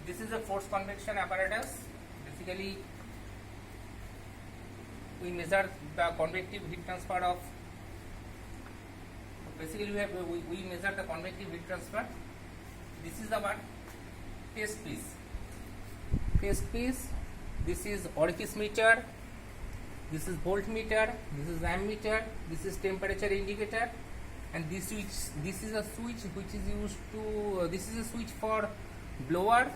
This is a forced convection apparatus. Basically, we measure the convective heat transfer of. Basically, we measure the convective heat transfer. This is our test piece. Test piece. This is orifice meter. This is voltmeter. This is ammeter. This is temperature indicator. And this switch. This is a switch which is used to. This is a switch for blower,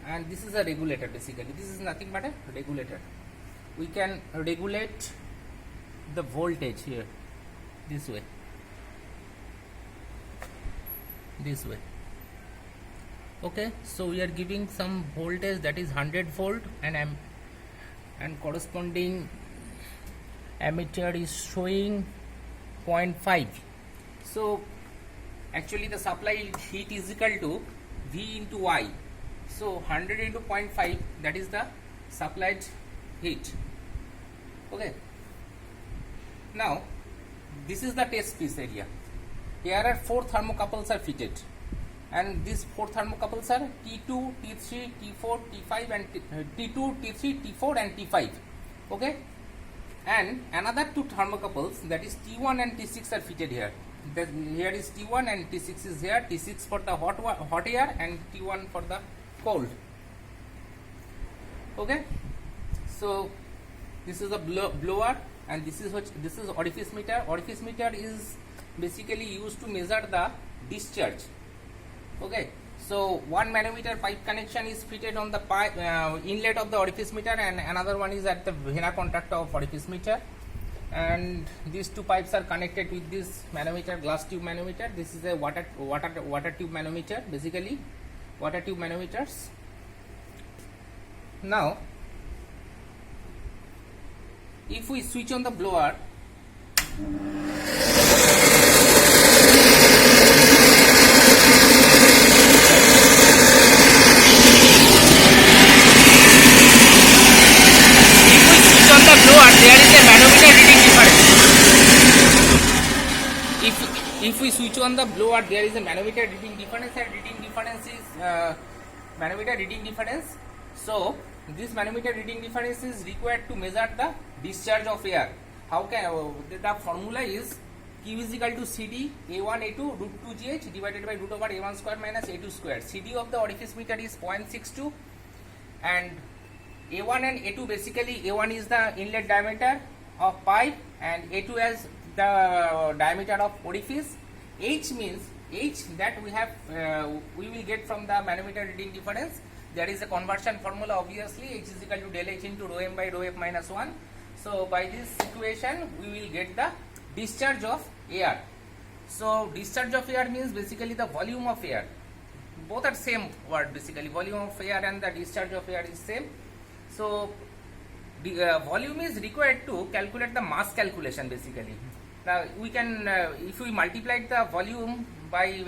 and this is a regulator. Basically, this is nothing but a regulator. We can regulate the voltage here. This way. This way. Okay, so we are giving some voltage that is 100 volt and corresponding ammeter is showing 0.5. So actually the supply heat is equal to V into Y. So 100 into 0.5, that is the supplied heat. Okay. Now this is the test piece area. Here are 4 thermocouples are fitted, and these 4 thermocouples are T2, T3, T4, T5 and T2, T3, T4 and T5. Okay, and another 2 thermocouples, that is T1 and T6 are fitted here. Here is T1 and T6 is here. T6 for the hot air and T1 for the cold. Okay, so this is a blower, and this is orifice meter. Orifice meter is basically used to measure the discharge. Okay, so 1 manometer pipe connection is fitted on the pipe inlet of the orifice meter, and another one is at the vena contactor of orifice meter, and these 2 pipes are connected with this manometer, glass tube manometer. This is a water tube manometer, basically water tube manometers. Now if we switch on the blower, if we switch on the blower, there is a manometer reading difference, and reading difference is manometer reading difference. So this manometer reading difference is required to measure the discharge of air. How can the formula is Q is equal to CD A1 A2 root 2 GH divided by root over A1 square minus A2 square. CD of the orifice meter is 0.62, and A1 and A2, basically A1 is the inlet diameter of pipe and A2 as the diameter of orifice. H means H that we will get from the manometer reading difference. There is a conversion formula, obviously. H is equal to del H into rho m by rho f minus 1. So by this equation we will get the discharge of air. So discharge of air means basically the volume of air. Both are same word, basically volume of air and the discharge of air is same. So the volume is required to calculate the mass calculation, basically. Now we can if we multiply the volume by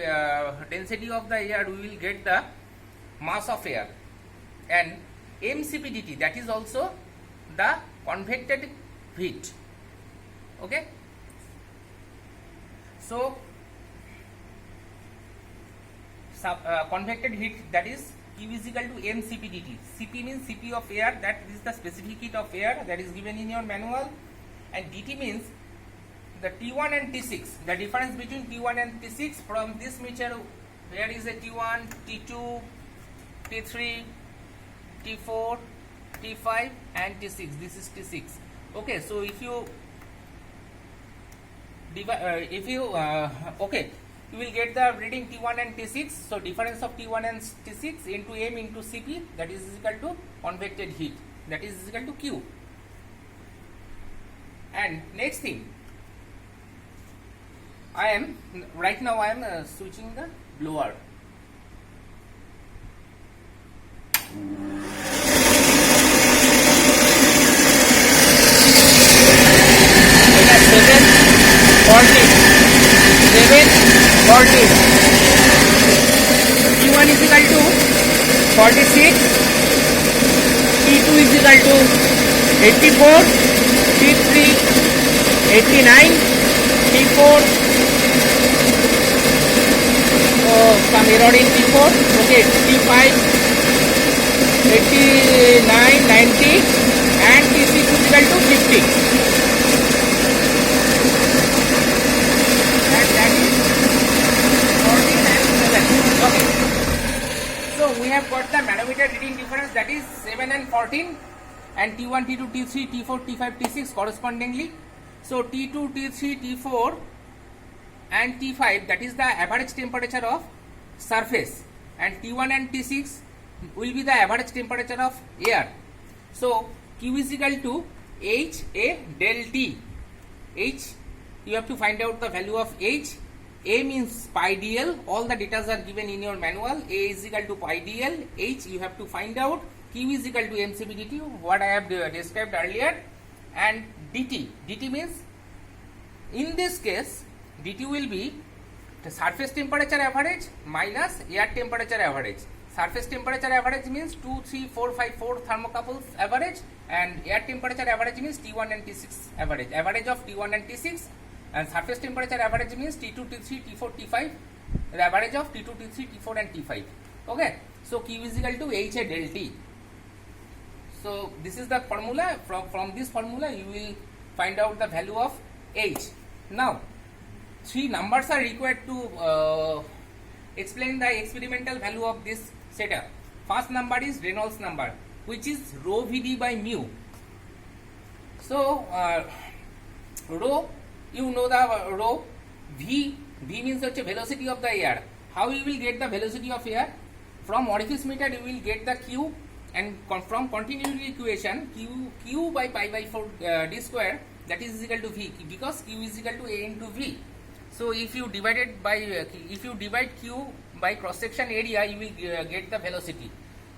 density of the air, we will get the mass of air, and mCp/dt, that is also the convected heat. Okay, so convected heat, that is Q is equal to mCp/dt. Cp means Cp of air, that is the specific heat of air that is given in your manual, and dt means the T1 and T6, the difference between T1 and T6 from this meter. Here is a T1, T2, T3, T4, T5 and T6. This is T6. Okay, so if you okay, you will get the reading T1 and T6. So difference of T1 and T6 into m into Cp, that is equal to convected heat, that is equal to Q. And next thing, right now I am switching the blower. T1 is equal to 46, T2 is equal to 84, T3 89, T4 some error in T4, okay, T5 89, 90 and T6 is equal to 50. And that is 14 and 7. Okay. So we have got the manometer reading difference, that is 7 and 14, and T1, T2, T3, T4, T5, T6 correspondingly. So T2, T3, T4 and T5, that is the average temperature of surface, and T1 and T6 will be the average temperature of air. So Q is equal to H A del T. H, you have to find out the value of H. A means pi dl, all the data are given in your manual. A is equal to pi dl. H you have to find out. Q is equal to mCp dt, what I have described earlier, and dt. dt means, in this case, dt will be the surface temperature average minus air temperature average. Surface temperature average means 2, 3, 4, 5, 4 thermocouples average, and air temperature average means T1 and T6 average. Average of T1 and T6, and surface temperature average means T2, T3, T4, T5. The average of T2, T3, T4 and T5. Okay. So Q is equal to H A del T. So this is the formula. From this formula you will find out the value of H. Now 3 numbers are required to explain the experimental value of this setup. First number is Reynolds number, which is rho Vd by mu. So rho, you know the rho. V means velocity of the air. How you will get the velocity of air? From orifice meter you will get the Q, and from continuity equation Q by pi by 4 d square, that is equal to V, because Q is equal to A into V. So if you divide Q by cross section area, you will get the velocity.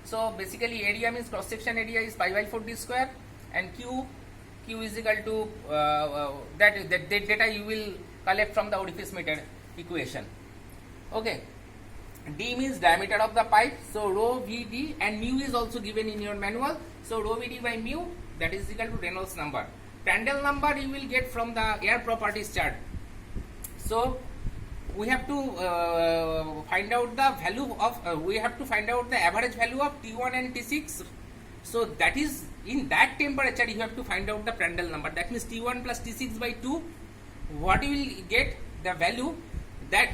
So basically area means cross section area is pi by 4 d square, and Q is equal to that data you will collect from the orifice meter equation. Okay. D means diameter of the pipe, so rho Vd, and mu is also given in your manual. So rho Vd by mu, that is equal to Reynolds number. Prandtl number you will get from the air properties chart. So we have to find out the value of we have to find out the average value of T1 and T6. So that is, in that temperature you have to find out the Prandtl number. That means T1 plus T6 by 2. What you will get the value that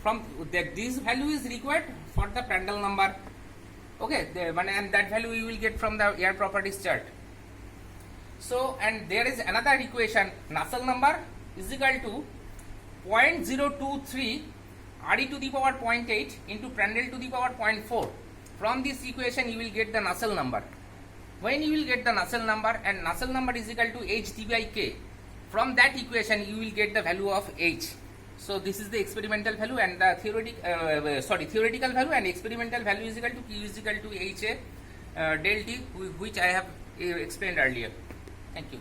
from this value is required for the Prandtl number. Okay, and that value you will get from the air properties chart. So, and there is another equation, Nusselt number is equal to 0.023 Re to the power 0.8 into Prandtl to the power 0.4. From this equation you will get the Nusselt number. When you will get the Nusselt number, and Nusselt number is equal to H d by K, from that equation you will get the value of H. So this is the experimental value, and the theoretical value, and experimental value is equal to Q is equal to H A del T, which I have explained earlier. Thank you.